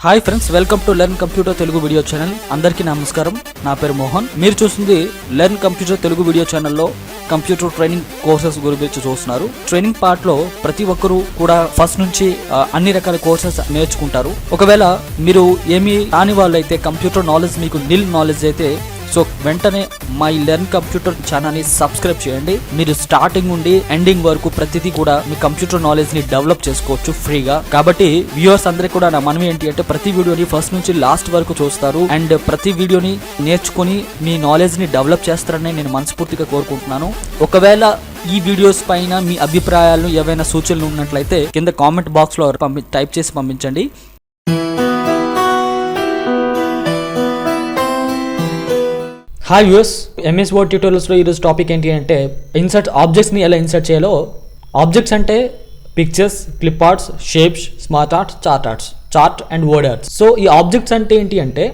Hi friends, welcome to learn computer Telugu video channel. అందరికీ నమస్కారం. నా పేరు మోహన్. మీరు చూస్తుంది లెర్న్ కంప్యూటర్ తెలుగు వీడియో ఛానల్లో కంప్యూటర్ ట్రైనింగ్ కోర్సెస్ గురించి చూస్తున్నారు. ట్రైనింగ్ పార్ట్ లో ప్రతి ఒక్కరూ కూడా ఫస్ట్ నుంచి అన్ని రకాల కోర్సెస్ నేర్చుకుంటారు. ఒకవేళ మీరు ఏమీ రాని వాళ్ళైతే, కంప్యూటర్ నాలెడ్జ్ మీకు నిల్ నాలెడ్జ్ అయితే, సో వెంటనే మా ఈ లెర్న్ కంప్యూటర్ ఛానల్ ని సబ్స్క్రైబ్ చేయండి. మీరు స్టార్టింగ్ నుండి ఎండింగ్ వరకు ప్రతిదీ కూడా మీ కంప్యూటర్ నాలెడ్జ్ ని డెవలప్ చేసుకోవచ్చు ఫ్రీగా. కాబట్టి వ్యూవర్స్ అందరికీ కూడా నా మనవి ఏంటి అంటే, ప్రతి వీడియోని ఫస్ట్ నుంచి లాస్ట్ వరకు చూస్తారు అండ్ ప్రతి వీడియోని నేర్చుకుని మీ నాలెడ్జ్ ని డెవలప్ చేస్తారని నేను మనస్ఫూర్తిగా కోరుకుంటున్నాను. ఒకవేళ ఈ వీడియోస్ పైన మీ అభిప్రాయాలను ఏవైనా సూచనలు ఉన్నట్లయితే కింద కామెంట్ బాక్స్ లో టైప్ చేసి పంపించండి. హాయ్ వ్యూవర్స్, ఎంఎస్ వర్డ్ ట్యూటోరియల్స్లో ఈరోజు టాపిక్ ఏంటి అంటే, ఆబ్జెక్ట్స్ని ఎలా ఇన్సర్ట్ చేయాలో. ఆబ్జెక్ట్స్ అంటే pictures, clip arts, shapes, smart arts, chart and word arts. So ఈ ఆబ్జెక్ట్స్ అంటే ఏంటి అంటే,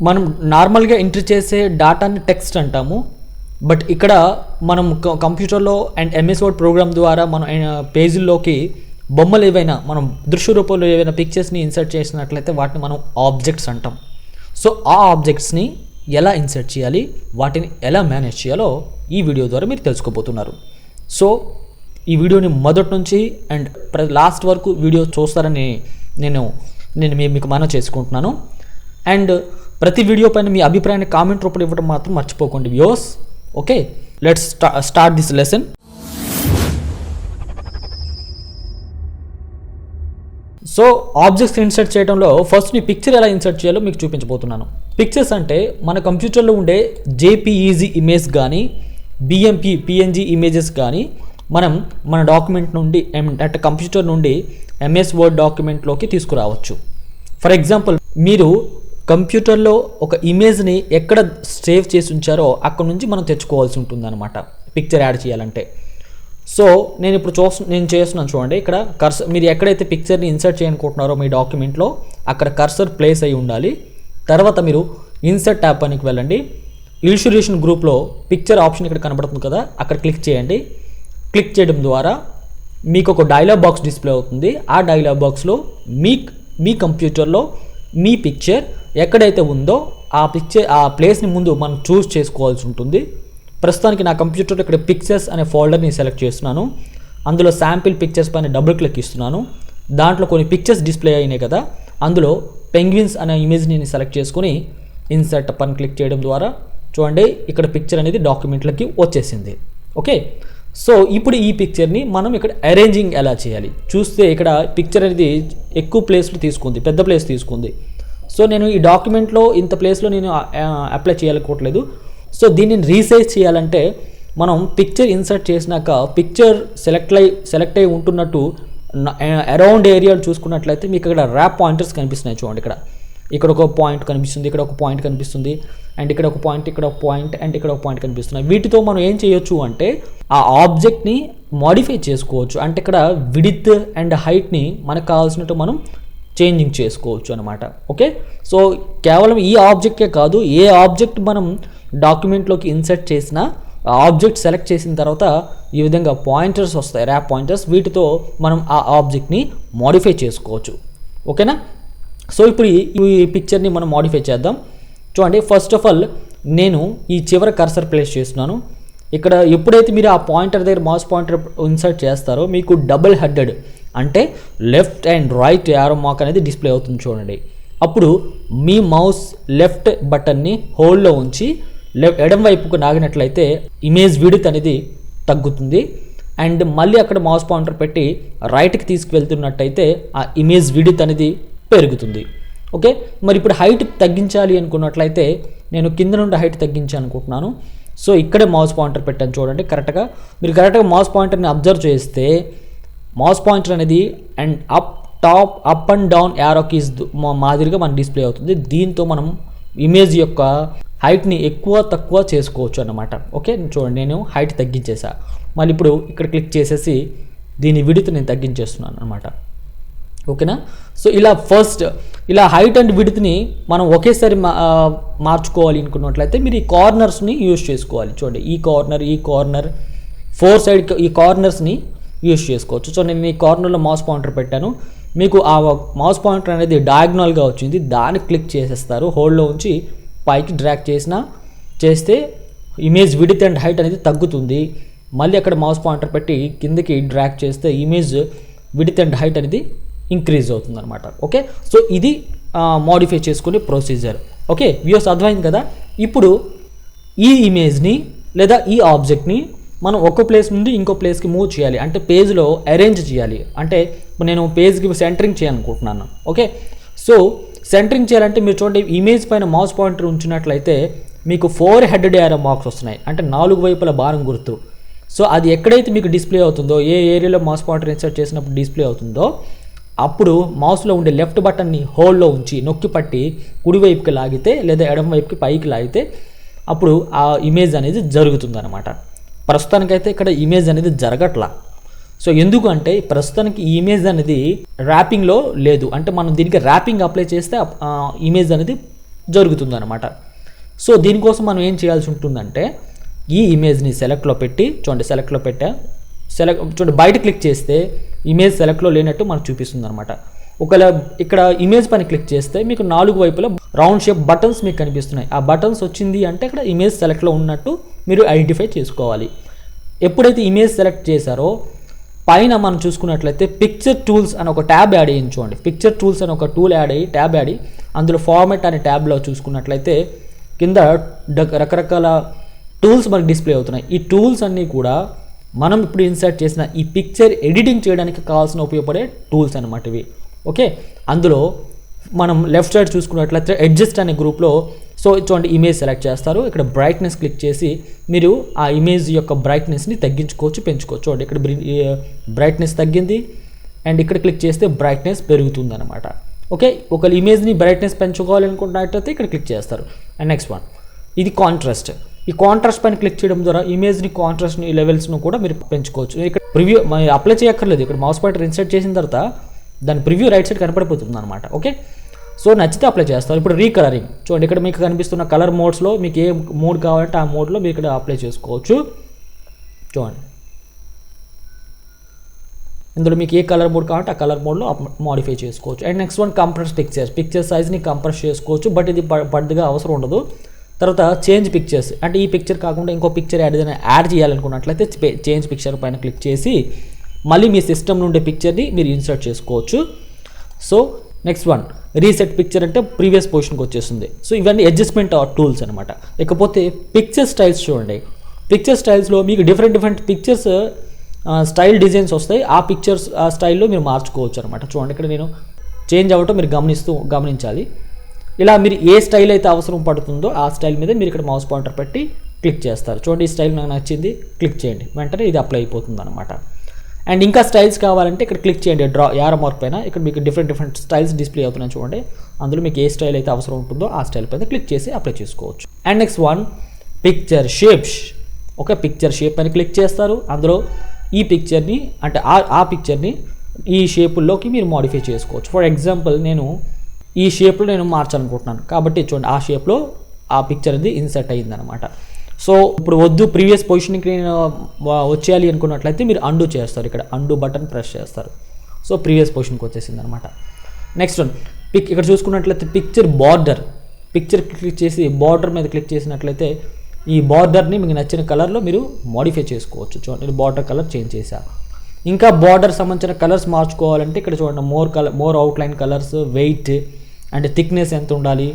మనం నార్మల్గా ఎంట్రీ చేసే డాటాని టెక్స్ట్ అంటాము. బట్ ఇక్కడ మనం కంప్యూటర్లో అండ్ ఎంఎస్ వర్డ్ ప్రోగ్రామ్ ద్వారా మనం పేజీల్లోకి బొమ్మలు ఏవైనా, మనం దృశ్య రూపంలో ఏవైనా పిక్చర్స్ని ఇన్సర్ట్ చేసినట్లయితే వాటిని మనం ఆబ్జెక్ట్స్ అంటాం. సో ఆ ఆబ్జెక్ట్స్ని ఎలా ఇన్సర్ట్ చేయాలి, వాటిని ఎలా మేనేజ్ చేయాలో ఈ వీడియో ద్వారా మీరు తెలుసుకోబోతున్నారు. సో ఈ వీడియోని మొదటి నుంచి అండ్ లాస్ట్ వరకు వీడియో చూస్తారని నేను మీకు మనవి చేసుకుంటున్నాను. అండ్ ప్రతి వీడియో పైన మీ అభిప్రాయాన్ని కామెంట్ రూపంలో ఇవ్వడం మాత్రం మర్చిపోకండి viewers. Okay, let's start this lesson. So objects insert చేయడంలో ఫస్ట్ మీ పిక్చర్ ఎలా ఇన్సర్ట్ చేయాలో మీకు చూపించబోతున్నాను. పిక్చర్స్ అంటే మన కంప్యూటర్లో ఉండే జేపీఈజీ ఇమేజ్ కానీ, బిఎంపీ పిఎన్జీ ఇమేజెస్ కానీ మనం మన డాక్యుమెంట్ నుండి అంటే కంప్యూటర్ నుండి ఎంఎస్ వర్డ్ డాక్యుమెంట్లోకి తీసుకురావచ్చు. ఫర్ ఎగ్జాంపుల్, మీరు కంప్యూటర్లో ఒక ఇమేజ్ని ఎక్కడ సేవ్ చేసి ఉంచారో అక్కడ నుంచి మనం తెచ్చుకోవాల్సి ఉంటుంది అనమాట, పిక్చర్ యాడ్ చేయాలంటే. సో నేను ఇప్పుడు నేను చేస్తున్నాను చూడండి. ఇక్కడ కర్సర్, మీరు ఎక్కడైతే పిక్చర్ని ఇన్సర్ట్ చేయాలనుకుంటున్నారో మీ డాక్యుమెంట్లో అక్కడ కర్సర్ ప్లేస్ అయి ఉండాలి. తర్వాత మీరు ఇన్సర్ట్ ట్యాబ్ పైకి వెళ్ళండి. ఇల్యూస్ట్రేషన్ గ్రూప్లో పిక్చర్ ఆప్షన్ ఇక్కడ కనబడుతుంది కదా, అక్కడ క్లిక్ చేయండి. క్లిక్ చేయడం ద్వారా మీకు ఒక డైలాగ్ బాక్స్ డిస్ప్లే అవుతుంది. ఆ డైలాగ్ బాక్స్లో మీ కంప్యూటర్లో మీ పిక్చర్ ఎక్కడైతే ఉందో ఆ ప్లేస్ని ముందు మనం చూస్ చేసుకోవాల్సి ఉంటుంది. ప్రస్తుతానికి నా కంప్యూటర్లో ఇక్కడ పిక్చర్స్ అనే ఫోల్డర్ని సెలెక్ట్ చేస్తున్నాను. అందులో శాంపిల్ పిక్చర్స్ పైన డబుల్ క్లిక్ ఇస్తున్నాను. దాంట్లో కొన్ని పిక్చర్స్ డిస్ప్లే అయినాయి కదా, అందులో పెంగ్విన్స్ అనే ఇమేజ్ని సెలెక్ట్ చేసుకుని ఇన్సర్ట్ పైన క్లిక్ చేయడం ద్వారా చూడండి ఇక్కడ పిక్చర్ అనేది డాక్యుమెంట్లోకి వచ్చేసింది. ఓకే, సో ఇప్పుడు ఈ పిక్చర్ని మనం ఇక్కడ అరేంజింగ్ ఎలా చేయాలి చూస్తే, ఇక్కడ పిక్చర్ అనేది ఎక్కువ ప్లేస్లో తీసుకుంది, పెద్ద ప్లేస్ తీసుకుంది. సో నేను ఈ డాక్యుమెంట్లో ఇంత ప్లేస్లో నేను అప్లై చేయాలనుకోవట్లేదు. సో దీన్ని రీసైజ్ చేయాలంటే మనం పిక్చర్ ఇన్సర్ట్ చేసినాక పిక్చర్ సెలెక్ట్ అయి ఉంటున్నట్టు అరౌండ్ ఏరియాలు చూసుకున్నట్లయితే మీకు ఇక్కడ ర్యాప్ పాయింటర్స్ కనిపిస్తున్నాయి చూడండి. ఇక్కడ ఒక పాయింట్ కనిపిస్తుంది, ఇక్కడ ఒక పాయింట్ కనిపిస్తుంది, అండ్ ఇక్కడ ఒక పాయింట్, ఇక్కడ ఒక పాయింట్, అండ్ ఇక్కడ ఒక పాయింట్ కనిపిస్తున్నాయి. వీటితో మనం ఏం చేయొచ్చు అంటే ఆ ఆబ్జెక్ట్ని మాడిఫై చేసుకోవచ్చు. అంటే ఇక్కడ విడ్త్ అండ్ హైట్ని మనకు కావాల్సినట్టు మనం చేంజింగ్ చేసుకోవచ్చు అనమాట. ఓకే, సో కేవలం ఈ ఆబ్జెక్టే కాదు, ఏ ఆబ్జెక్ట్ మనం డాక్యుమెంట్లోకి ఇన్సర్ట్ చేసినా ఆబ్జెక్ట్ సెలెక్ట్ చేసిన తర్వాత ఈ విధంగా పాయింటర్స్ వస్తాయి, ర్యాప్ పాయింటర్స్. వీటితో మనం ఆ ఆబ్జెక్ట్ని మాడిఫై చేసుకోవచ్చు. ఓకేనా, సో ఇప్పుడు ఈ పిక్చర్ని మనం మాడిఫై చేద్దాం. చూడండి, ఫస్ట్ ఆఫ్ ఆల్ నేను ఈ చివరి కర్సర్ ప్లేస్ చేస్తున్నాను. ఇక్కడ ఎప్పుడైతే మీరు ఆ పాయింటర్ దగ్గర మౌస్ పాయింటర్ ఇన్సర్ట్ చేస్తారో మీకు డబుల్ హెడెడ్ అంటే left and right arrow mark అనేది డిస్ప్లే అవుతుంది చూడండి. అప్పుడు మీ మౌస్ లెఫ్ట్ బటన్ని హోల్డ్లో ఉంచి ఎడం వైపుకు నాగినట్లయితే ఇమేజ్ విడ్త్ అనేది తగ్గుతుంది. అండ్ మళ్ళీ అక్కడ మౌస్ పాయింటర్ పెట్టి రైట్కి తీసుకువెళ్తున్నట్టయితే ఆ ఇమేజ్ విడ్త్ అనేది పెరుగుతుంది. ఓకే, మరి ఇప్పుడు హైట్ తగ్గించాలి అనుకున్నట్లయితే నేను కింద నుండి హైట్ తగ్గించాలనుకుంటున్నాను. సో ఇక్కడే మౌస్ పాయింటర్ పెట్టాను చూడండి. మీరు కరెక్ట్గా మౌస్ పాయింటర్ని అబ్జర్వ్ చేస్తే మౌస్ పాయింటర్ అనేది and up and down arrow keys మాదిరిగా మన డిస్ప్లే అవుతుంది. దీంతో మనం ఇమేజ్ యొక్క హైట్ని ఎక్కువ తక్కువ చేసుకోవచ్చు అన్నమాట. ఓకే, చూడండి నేను హైట్ తగ్గించేసా. మళ్ళీ ఇప్పుడు ఇక్కడ క్లిక్ చేసేసి దీని విడ్త్ నేను తగ్గించేస్తున్నాను అనమాట. ఓకేనా, సో ఇలా హైట్ అండ్ విడ్త్ని మనం ఒకేసారి మార్చుకోవాలి అనుకున్నట్లయితే మీరు ఈ కార్నర్స్ని యూజ్ చేసుకోవాలి. చూడండి, ఈ కార్నర్ 4 సైడ్ ఈ కార్నర్స్ని యూజ్ చేసుకోవచ్చు. సో నేను ఈ కార్నర్లో మౌస్ పాయింటర్ పెట్టాను. మీకు ఆ మౌస్ పాయింటర్ అనేది డయాగ్నల్గా వచ్చింది, దాన్ని క్లిక్ చేసేస్తారు. హోల్డ్లో ఉంచి పైకి డ్రాగ్ చేస్తే ఇమేజ్ విడ్త్ అండ్ హైట్ అనేది తగ్గుతుంది. మళ్ళీ అక్కడ మౌస్ పాయింటర్ పెట్టి కిందకి డ్రాగ్ చేస్తే ఇమేజ్ విడ్త్ అండ్ హైట్ అనేది ఇంక్రీజ్ అవుతుంది అనమాట. ఓకే, సో ఇది మోడిఫై చేసుకునే ప్రొసీజర్. ఓకే వ్యూస్ అర్థమైంది కదా. ఇప్పుడు ఈ ఇమేజ్ని లేదా ఈ ఆబ్జెక్ట్ని మనం ఒక ప్లేస్ నుండి ఇంకో ప్లేస్కి మూవ్ చేయాలి, అంటే పేజ్లో అరేంజ్ చేయాలి. అంటే నేను పేజ్కి సెంటరింగ్ చేయాలనుకుంటున్నాను. ఓకే, సో సెంటరింగ్ చేయాలంటే మీరు చూడండి, ఇమేజ్ పైన మౌస్ పాయింటర్ ఉంచినట్లయితే మీకు 4 హెడెడ్ యారో మార్క్స్ వస్తున్నాయి, అంటే 4 వైపుల బాణం గుర్తు. సో అది ఎక్కడైతే మీకు డిస్ప్లే అవుతుందో, ఏ ఏరియాలో మౌస్ పాయింటర్ ఇన్సర్ట్ చేసినప్పుడు డిస్ప్లే అవుతుందో, అప్పుడు మౌస్లో ఉండే లెఫ్ట్ బటన్ని హోల్డ్లో ఉంచి నొక్కి పట్టి కుడివైపుకి లాగితే లేదా ఎడమ వైపుకి పైకి లాగితే అప్పుడు ఆ ఇమేజ్ అనేది జరుగుతుందన్నమాట. ప్రస్తుతానికైతే ఇక్కడ ఇమేజ్ అనేది జరగట్లా. సో ఎందుకు అంటే ప్రస్తుతానికి ఈ ఇమేజ్ అనేది ర్యాపింగ్లో లేదు, అంటే మనం దీనికి ర్యాపింగ్ అప్లై చేస్తే ఇమేజ్ అనేది జరుగుతుందన్నమాట. సో దీనికోసం మనం ఏం చేయాల్సి ఉంటుందంటే ఈ ఇమేజ్ని సెలెక్ట్లో పెట్టి చూడండి, సెలెక్ట్లో చూడండి బయట క్లిక్ చేస్తే ఇమేజ్ సెలెక్ట్లో లేనట్టు మనకు చూపిస్తుంది అనమాట. ఒకవేళ ఇక్కడ ఇమేజ్ పైన క్లిక్ చేస్తే మీకు 4 వైపులా రౌండ్ షేప్ బటన్స్ మీకు కనిపిస్తున్నాయి. ఆ బటన్స్ వచ్చింది అంటే ఇక్కడ ఇమేజ్ సెలెక్ట్లో ఉన్నట్టు మీరు ఐడెంటిఫై చేసుకోవాలి. ఎప్పుడైతే ఇమేజ్ సెలెక్ట్ చేశారో పైన మనం చూసుకున్నట్లయితే పిక్చర్ టూల్స్ అని ఒక ట్యాబ్ యాడ్ అయ్యింది చూడండి. పిక్చర్ టూల్స్ అని ఒక టూల్ యాడ్ అయ్యి ట్యాబ్ యాడ్ అయ్యి అందులో ఫార్మాట్ అనే ట్యాబ్లో చూసుకున్నట్లయితే కింద రకరకాల టూల్స్ మనకు డిస్ప్లే అవుతున్నాయి. ఈ టూల్స్ అన్నీ కూడా మనం ఇప్పుడు ఇన్సర్ట్ చేసిన ఈ పిక్చర్ ఎడిటింగ్ చేయడానికి కావాల్సిన ఉపయోగపడే టూల్స్ అనమాట ఇవి. ఓకే, అందులో మనం లెఫ్ట్ సైడ్ చూసుకున్నట్లయితే అడ్జస్ట్ అనే గ్రూప్లో సో చూడండి ఇమేజ్ సెలెక్ట్ చేస్తారు. ఇక్కడ బ్రైట్నెస్ క్లిక్ చేసి మీరు ఆ ఇమేజ్ యొక్క బ్రైట్నెస్ని తగ్గించుకోవచ్చు, పెంచుకోవచ్చు. చూడండి ఇక్కడ బ్రైట్నెస్ తగ్గింది అండ్ ఇక్కడ క్లిక్ చేస్తే బ్రైట్నెస్ పెరుగుతుంది అనమాట. ఓకే, ఒక ఇమేజ్ని బ్రైట్నెస్ పెంచుకోవాలనుకున్నట్లయితే ఇక్కడ క్లిక్ చేస్తారు. అండ్ నెక్స్ట్ వన్ ఇది కాంట్రాస్ట్. ఈ కాంట్రాస్ట్ పైన క్లిక్ చేయడం ద్వారా ఇమేజ్ని కాంట్రాస్ట్ని లెవెల్స్ను కూడా మీరు పెంచుకోవచ్చు. ఇక్కడ ప్రివ్యూ అప్లై చేయక్కర్లేదు, ఇక్కడ మౌస్ పాయింటర్ ఇన్సర్ట్ చేసిన తర్వాత దాని ప్రివ్యూ రైట్ సైడ్ కనపడిపోతుంది అనమాట. ఓకే, సో నచ్చితే అప్లై చేస్తారు. ఇప్పుడు రీకలరింగ్ చూడండి, ఇక్కడ మీకు కనిపిస్తున్న కలర్ మోడ్స్లో మీకు ఏ మోడ్ కావాలంటే ఆ మోడ్లో మీరు ఇక్కడ అప్లై చేసుకోవచ్చు. చూడండి ఇందులో మీకు ఏ కలర్ మోడ్ కావాలంటే ఆ కలర్ మోడ్లో మోడిఫై చేసుకోవచ్చు. And next one compress picture సైజ్ని కంప్రెస్ చేసుకోవచ్చు, బట్ ఇది పెద్దగా అవసరం ఉండదు. తర్వాత చేంజ్ పిక్చర్స్, అంటే ఈ పిక్చర్ కాకుండా ఇంకో పిక్చర్ యాడ్ చేయాలనుకున్నట్లయితే చేంజ్ పిక్చర్ పైన క్లిక్ చేసి మళ్ళీ మీ సిస్టమ్ నుండి పిక్చర్ని మీరు ఇన్సర్ట్ చేసుకోవచ్చు. So next one reset picture అంటే ప్రీవియస్ పొజిషన్కి వచ్చేస్తుంది. సో ఇవన్నీ అడ్జస్ట్మెంట్ టూల్స్ అనమాట. ఇకపోతే పిక్చర్ స్టైల్స్ చూడండి, పిక్చర్ స్టైల్స్లో మీకు డిఫరెంట్ పిక్చర్స్ స్టైల్ డిజైన్స్ వస్తాయి. ఆ పిక్చర్స్ ఆ స్టైల్లో మీరు మార్చుకోవచ్చు అనమాట. చూడండి ఇక్కడ నేను చేంజ్ అవ్వటం మీరు గమనించాలి. ఇలా మీరు ఏ స్టైల్ అయితే అవసరం పడుతుందో ఆ స్టైల్ మీద మీరు ఇక్కడ మౌస్ పాయింటర్ పెట్టి క్లిక్ చేస్తారు. చూడండి ఈ స్టైల్ నాకు నచ్చింది, క్లిక్ చేయండి, వెంటనే ఇది అప్లై అయిపోతుంది అనమాట. అండ్ ఇంకా స్టైల్స్ కావాలంటే ఇక్కడ క్లిక్ చేయండి యారో మార్క్ పైన, ఇక్కడ మీకు డిఫరెంట్ స్టైల్స్ డిస్ప్లే అవుతున్నాయి చూడండి. అందులో మీకు ఏ స్టైల్ అయితే అవసరం ఉంటుందో ఆ స్టైల్ పైన క్లిక్ చేసి అప్లై చేసుకోవచ్చు. And next one picture shapes. Okay, picture shape పైన క్లిక్ చేస్తారు. అందులో ఈ పిక్చర్ని అంటే ఆ పిక్చర్ని ఈ షేపుల్లోకి మీరు మోడిఫై చేసుకోవచ్చు. ఫర్ ఎగ్జాంపుల్ నేను ఈ షేప్లో నేను మార్చాలనుకుంటున్నాను కాబట్టి చూడండి ఆ షేప్లో ఆ పిక్చర్ అది ఇన్సర్ట్ అయ్యిందనమాట. సో ఇప్పుడు వద్దు ప్రీవియస్ పొజిషన్కి నేను వచ్చేయాలి అనుకున్నట్లయితే మీరు అండూ చేస్తారు, ఇక్కడ అండూ బటన్ ప్రెస్ చేస్తారు. సో ప్రీవియస్ పొజిషన్కి వచ్చేసింది అనమాట. నెక్స్ట్ వన్ ఇక్కడ చూసుకున్నట్లయితే పిక్చర్ బార్డర్, పిక్చర్ క్లిక్ చేసి బార్డర్ మీద క్లిక్ చేసినట్లయితే ఈ బార్డర్ని మీకు నచ్చిన కలర్లో మీరు మోడిఫై చేసుకోవచ్చు. చూడండి నేను బార్డర్ కలర్ చేంజ్ చేశాను. ఇంకా బార్డర్ సంబంధించిన కలర్స్ మార్చుకోవాలంటే ఇక్కడ చూడండి more outline colours, weight and thickness ఎంత ఉండాలి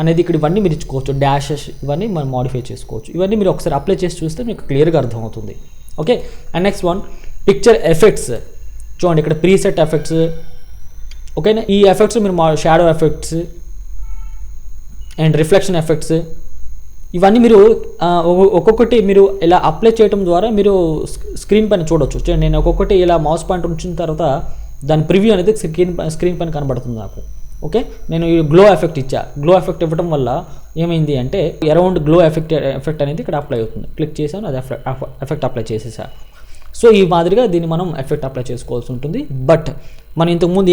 అనేది ఇక్కడ ఇవన్నీ మీరు ఇచ్చుకోవచ్చు. డాషెస్ ఇవన్నీ మనం మోడిఫై చేసుకోవచ్చు. ఇవన్నీ మీరు ఒకసారి అప్లై చేసి చూస్తే మీకు క్లియర్గా అర్థమవుతుంది. Okay, and next one picture effects. చూడండి ఇక్కడ ప్రీసెట్ ఎఫెక్ట్స్. ఓకేనా, ఈ ఎఫెక్ట్స్ మీరు shadow effects and reflection effects ఇవన్నీ మీరు ఒక్కొక్కటి మీరు ఇలా అప్లై చేయడం ద్వారా మీరు స్క్రీన్ పైన చూడవచ్చు. నేను ఒక్కొక్కటి ఇలా మౌస్ పాయింట్ ఉంచిన తర్వాత దాని ప్రివ్యూ అనేది స్క్రీన్ పైన కనబడుతుంది నాకు. ఓకే, నేను ఈ గ్లో ఎఫెక్ట్ ఇచ్చా. గ్లో ఎఫెక్ట్ ఇవ్వడం వల్ల ఏమైంది అంటే అరౌండ్ గ్లో ఎఫెక్ట్ అనేది ఇక్కడ అప్లై అవుతుంది. క్లిక్ చేశాను, అది ఎఫెక్ట్ అప్లై చేసేసా. సో ఈ మాదిరిగా దీన్ని మనం ఎఫెక్ట్ అప్లై చేసుకోవాల్సి ఉంటుంది. బట్ మనం ఇంతకుముందు